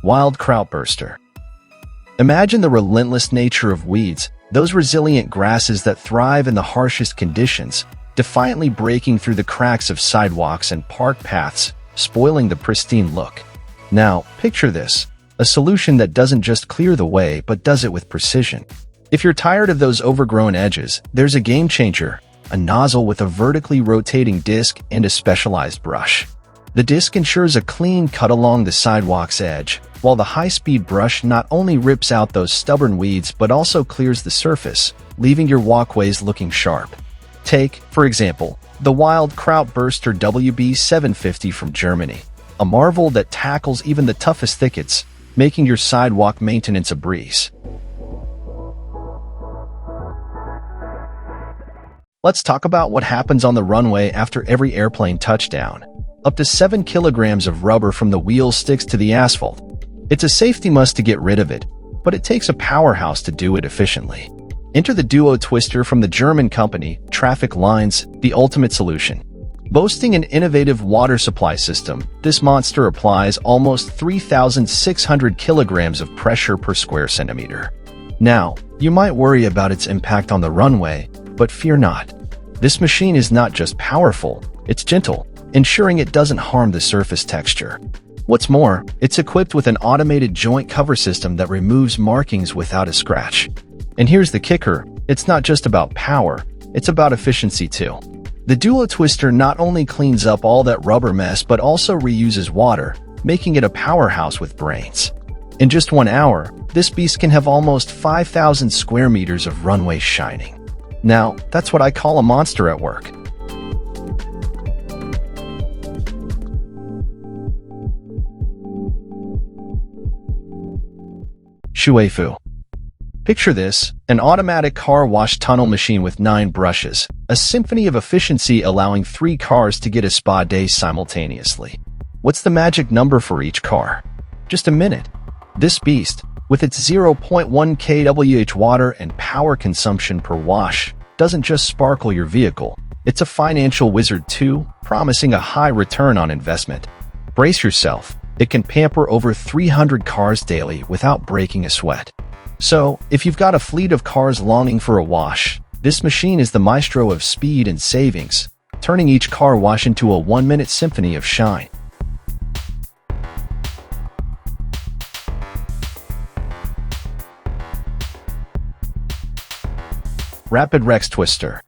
Wild kraut burster. Imagine the relentless nature of weeds, those resilient grasses that thrive in the harshest conditions, defiantly breaking through the cracks of sidewalks and park paths, spoiling the pristine look. Now, picture this, a solution that doesn't just clear the way but does it with precision. If you're tired of those overgrown edges, there's a game changer, a nozzle with a vertically rotating disc and a specialized brush. The disc ensures a clean cut along the sidewalk's edge, while the high-speed brush not only rips out those stubborn weeds but also clears the surface, leaving your walkways looking sharp. Take, for example, the Wild Kraut Burster WB750 from Germany, a marvel that tackles even the toughest thickets, making your sidewalk maintenance a breeze. Let's talk about what happens on the runway after every airplane touchdown. Up to 7 kilograms of rubber from the wheels sticks to the asphalt. It's a safety must to get rid of it, but it takes a powerhouse to do it efficiently. Enter the Duo Twister from the German company Traffic Lines, the ultimate solution. Boasting an innovative water supply system, this monster applies almost 3,600 kilograms of pressure per square centimeter. Now, you might worry about its impact on the runway, but fear not. This machine is not just powerful, it's gentle, ensuring it doesn't harm the surface texture. What's more, it's equipped with an automated joint cover system that removes markings without a scratch. And here's the kicker, it's not just about power, it's about efficiency too. The Duo Twister not only cleans up all that rubber mess but also reuses water, making it a powerhouse with brains. In just 1 hour, this beast can have almost 5,000 square meters of runway shining. Now, that's what I call a monster at work. SHUIFU. Picture this, an automatic car wash tunnel machine with 9 brushes, a symphony of efficiency allowing 3 cars to get a spa day simultaneously. What's the magic number for each car? Just a minute. This beast, with its 0.1 kWh water and power consumption per wash, doesn't just sparkle your vehicle, it's a financial wizard too, promising a high return on investment. Brace yourself, it can pamper over 300 cars daily without breaking a sweat. So, if you've got a fleet of cars longing for a wash, this machine is the maestro of speed and savings, turning each car wash into a 1-minute symphony of shine. Rapid Rex Twister.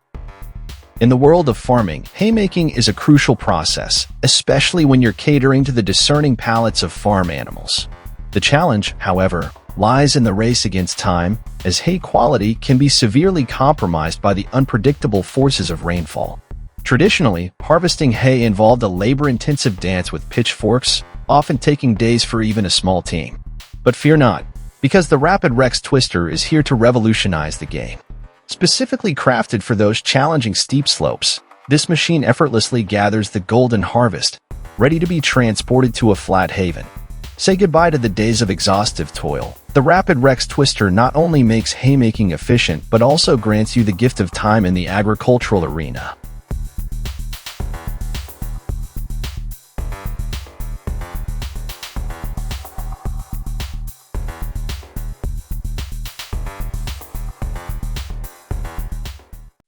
In the world of farming, haymaking is a crucial process, especially when you're catering to the discerning palates of farm animals. The challenge, however, lies in the race against time, as hay quality can be severely compromised by the unpredictable forces of rainfall. Traditionally, harvesting hay involved a labor-intensive dance with pitchforks, often taking days for even a small team. But fear not, because the Rapid Rex Twister is here to revolutionize the game. Specifically crafted for those challenging steep slopes, this machine effortlessly gathers the golden harvest, ready to be transported to a flat haven. Say goodbye to the days of exhaustive toil. The Rapid Rex Twister not only makes haymaking efficient but also grants you the gift of time in the agricultural arena.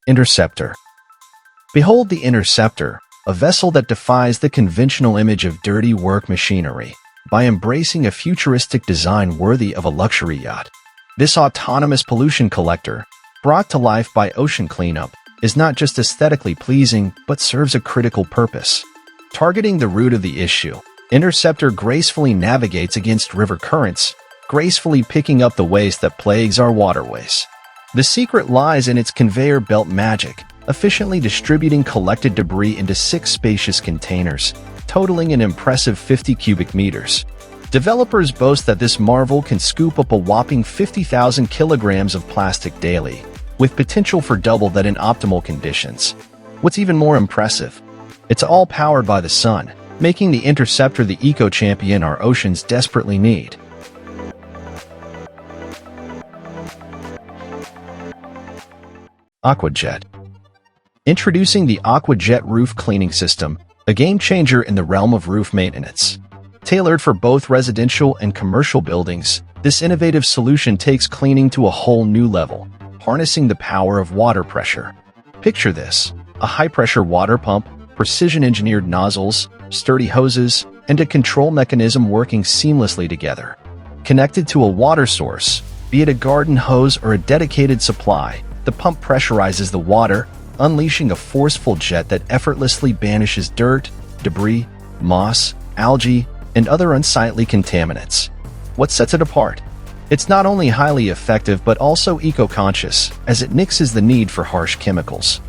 Interceptor. Behold the Interceptor, a vessel that defies the conventional image of dirty work machinery by embracing a futuristic design worthy of a luxury yacht. This autonomous pollution collector, brought to life by ocean cleanup, is not just aesthetically pleasing but serves a critical purpose. Targeting the root of the issue, Interceptor gracefully navigates against river currents, gracefully picking up the waste that plagues our waterways. The secret lies in its conveyor belt magic, efficiently distributing collected debris into 6 spacious containers, totaling an impressive 50 cubic meters. Developers boast that this marvel can scoop up a whopping 50,000 kilograms of plastic daily, with potential for double that in optimal conditions. What's even more impressive? It's all powered by the sun, making the Interceptor the eco-champion our oceans desperately need. AQUA. Introducing the AQUA roof cleaning system, a game changer in the realm of roof maintenance. Tailored for both residential and commercial buildings, this innovative solution takes cleaning to a whole new level, harnessing the power of water pressure. Picture this: a high-pressure water pump, precision-engineered nozzles, sturdy hoses, and a control mechanism working seamlessly together. Connected to a water source, be it a garden hose or a dedicated supply, the pump pressurizes the water, unleashing a forceful jet that effortlessly banishes dirt, debris, moss, algae, and other unsightly contaminants. What sets it apart? It's not only highly effective but also eco-conscious, as it nixes the need for harsh chemicals.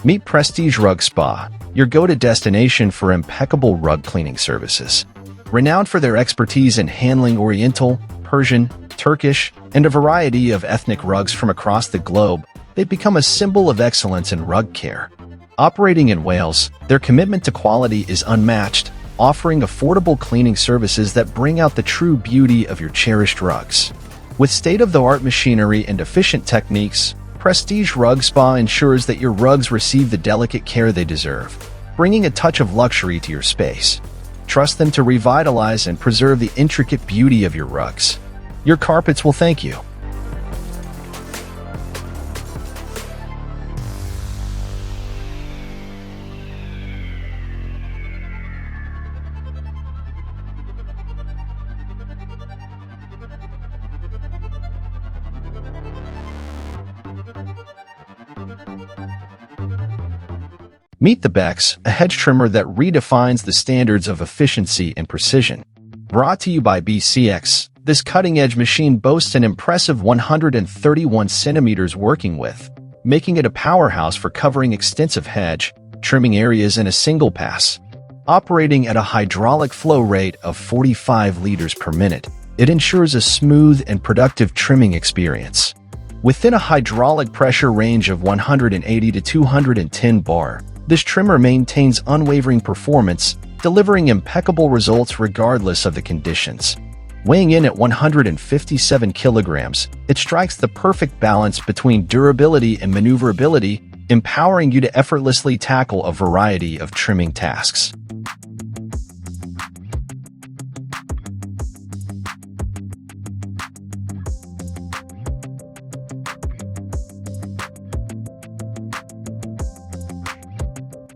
Meet Prestige Rug Spa, your go-to destination for impeccable rug cleaning services. Renowned for their expertise in handling Oriental, Persian, Turkish, and a variety of ethnic rugs from across the globe, they've become a symbol of excellence in rug care. Operating in Wales, their commitment to quality is unmatched, offering affordable cleaning services that bring out the true beauty of your cherished rugs. With state-of-the-art machinery and efficient techniques, Prestige Rug Spa ensures that your rugs receive the delicate care they deserve, bringing a touch of luxury to your space. Trust them to revitalize and preserve the intricate beauty of your rugs. Your carpets will thank you. Meet the BECX, a hedge trimmer that redefines the standards of efficiency and precision. Brought to you by BECX, this cutting-edge machine boasts an impressive 131 centimeters working width, making it a powerhouse for covering extensive hedge trimming areas in a single pass. Operating at a hydraulic flow rate of 45 liters per minute, it ensures a smooth and productive trimming experience. Within a hydraulic pressure range of 180 to 210 bar, this trimmer maintains unwavering performance, delivering impeccable results regardless of the conditions. Weighing in at 157 kilograms, it strikes the perfect balance between durability and maneuverability, empowering you to effortlessly tackle a variety of trimming tasks.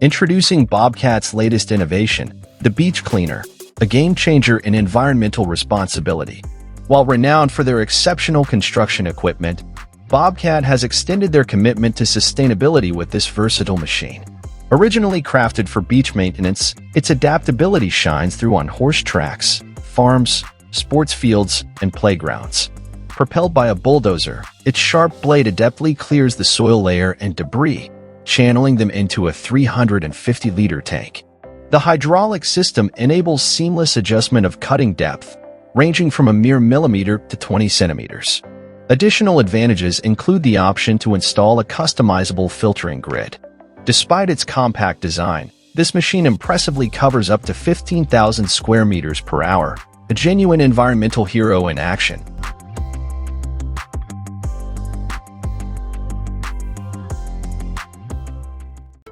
Introducing BOBCAT's latest innovation, the Beach Cleaner, a game-changer in environmental responsibility. While renowned for their exceptional construction equipment, BOBCAT has extended their commitment to sustainability with this versatile machine. Originally crafted for beach maintenance, its adaptability shines through on horse tracks, farms, sports fields, and playgrounds. Propelled by a bulldozer, its sharp blade adeptly clears the soil layer and debris, channeling them into a 350-liter tank. The hydraulic system enables seamless adjustment of cutting depth, ranging from a mere millimeter to 20 centimeters. Additional advantages include the option to install a customizable filtering grid. Despite its compact design, this machine impressively covers up to 15,000 square meters per hour, a genuine environmental hero in action.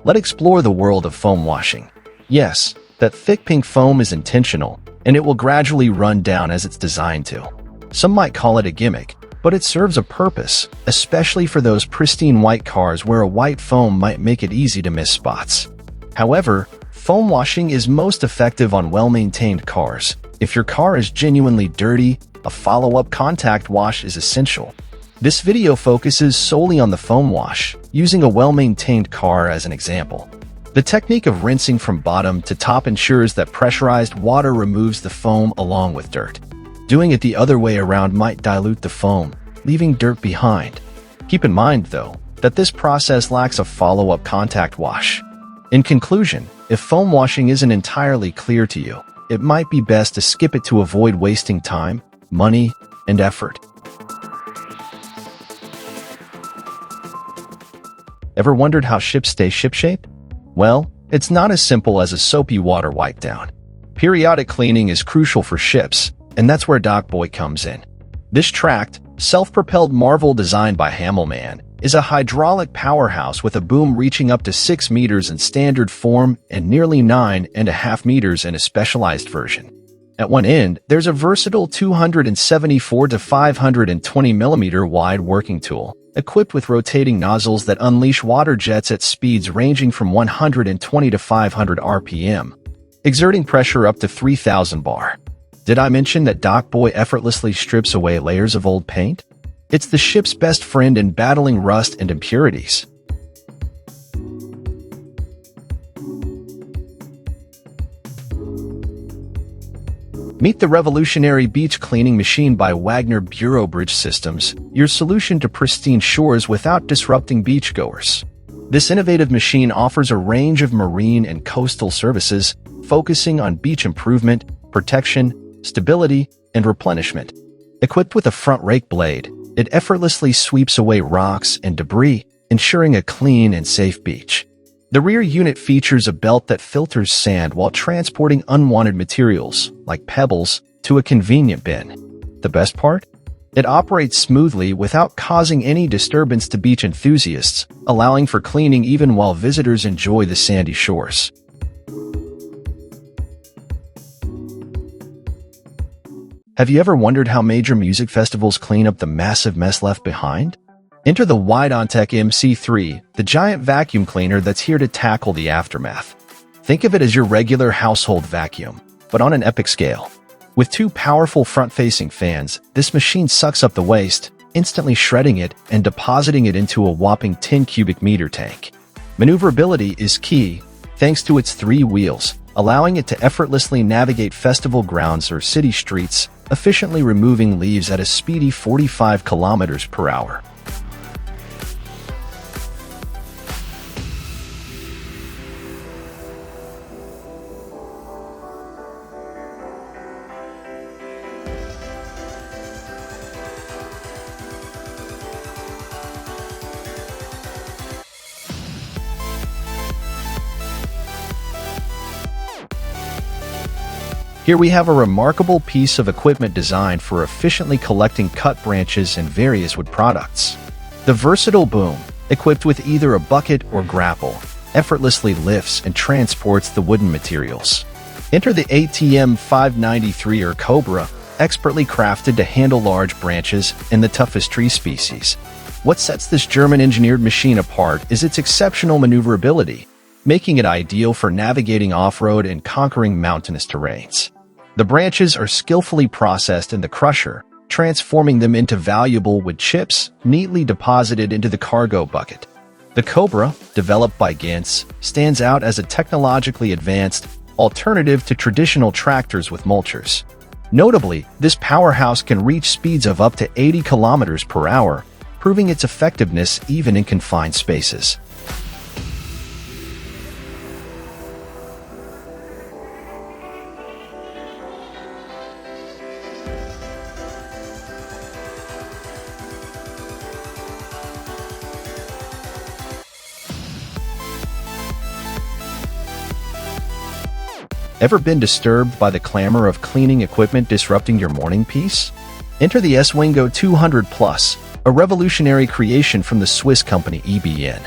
Let's explore the world of foam washing. Yes, that thick pink foam is intentional, and it will gradually run down as it's designed to. Some might call it a gimmick, but it serves a purpose, especially for those pristine white cars where a white foam might make it easy to miss spots. However, foam washing is most effective on well-maintained cars. If your car is genuinely dirty, a follow-up contact wash is essential. This video focuses solely on the foam wash, using a well-maintained car as an example. The technique of rinsing from bottom to top ensures that pressurized water removes the foam along with dirt. Doing it the other way around might dilute the foam, leaving dirt behind. Keep in mind, though, that this process lacks a follow-up contact wash. In conclusion, if foam washing isn't entirely clear to you, it might be best to skip it to avoid wasting time, money, and effort. Ever wondered how ships stay shipshape? Well, it's not as simple as a soapy water wipe down. Periodic cleaning is crucial for ships, And that's where DOCKBOY comes in. This tracked, self-propelled marvel designed by Hammelman is a hydraulic powerhouse with a boom reaching up to 6 meters in standard form and nearly 9.5 meters in a specialized version. At one end, there's a versatile 274 to 520 millimeter wide working tool, equipped with rotating nozzles that unleash water jets at speeds ranging from 120 to 500 RPM, exerting pressure up to 3,000 bar. Did I mention that DOCKBOY effortlessly strips away layers of old paint? It's the ship's best friend in battling rust and impurities. Meet the revolutionary beach cleaning machine by Wagner Bureau Bridge Systems, your solution to pristine shores without disrupting beachgoers. This innovative machine offers a range of marine and coastal services, focusing on beach improvement, protection, stability, and replenishment. Equipped with a front rake blade, it effortlessly sweeps away rocks and debris, ensuring a clean and safe beach. The rear unit features a belt that filters sand while transporting unwanted materials, like pebbles, to a convenient bin. The best part? It operates smoothly without causing any disturbance to beach enthusiasts, allowing for cleaning even while visitors enjoy the sandy shores. Have you ever wondered how major music festivals clean up the massive mess left behind? Enter the WIDONTEC MC3, the giant vacuum cleaner that's here to tackle the aftermath. Think of it as your regular household vacuum, but on an epic scale. With two powerful front-facing fans, this machine sucks up the waste, instantly shredding it and depositing it into a whopping 10 cubic meter tank. Maneuverability is key, thanks to its 3 wheels, allowing it to effortlessly navigate festival grounds or city streets, efficiently removing leaves at a speedy 45 kilometers per hour. Here we have a remarkable piece of equipment designed for efficiently collecting cut branches and various wood products. The versatile boom, equipped with either a bucket or grapple, effortlessly lifts and transports the wooden materials. Enter the ATM 593 or COBRA, expertly crafted to handle large branches and the toughest tree species. What sets this German-engineered machine apart is its exceptional maneuverability, making it ideal for navigating off-road and conquering mountainous terrains. The branches are skillfully processed in the crusher, transforming them into valuable wood chips, neatly deposited into the cargo bucket. The COBRA, developed by Gantz, stands out as a technologically advanced alternative to traditional tractors with mulchers. Notably, this powerhouse can reach speeds of up to 80 kilometers per hour, proving its effectiveness even in confined spaces. Ever been disturbed by the clamor of cleaning equipment disrupting your morning peace? Enter the ESWINGO 200 Plus, a revolutionary creation from the Swiss company EBN.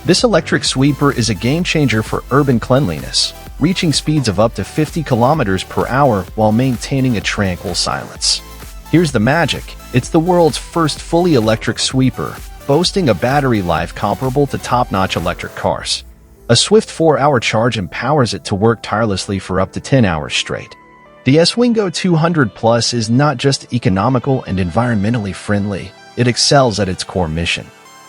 This electric sweeper is a game-changer for urban cleanliness, reaching speeds of up to 50 kilometers per hour while maintaining a tranquil silence. Here's the magic. It's the world's first fully electric sweeper, boasting a battery life comparable to top-notch electric cars. A swift 4-hour charge empowers it to work tirelessly for up to 10 hours straight. The ESWINGO 200 Plus is not just economical and environmentally friendly, it excels at its core mission.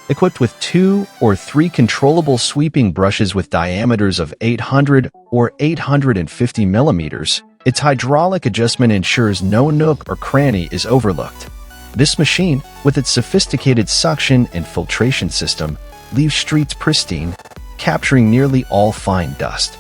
Equipped with 2 or 3 controllable sweeping brushes with diameters of 800 or 850 millimeters, its hydraulic adjustment ensures no nook or cranny is overlooked. This machine, with its sophisticated suction and filtration system, leaves streets pristine, capturing nearly all fine dust.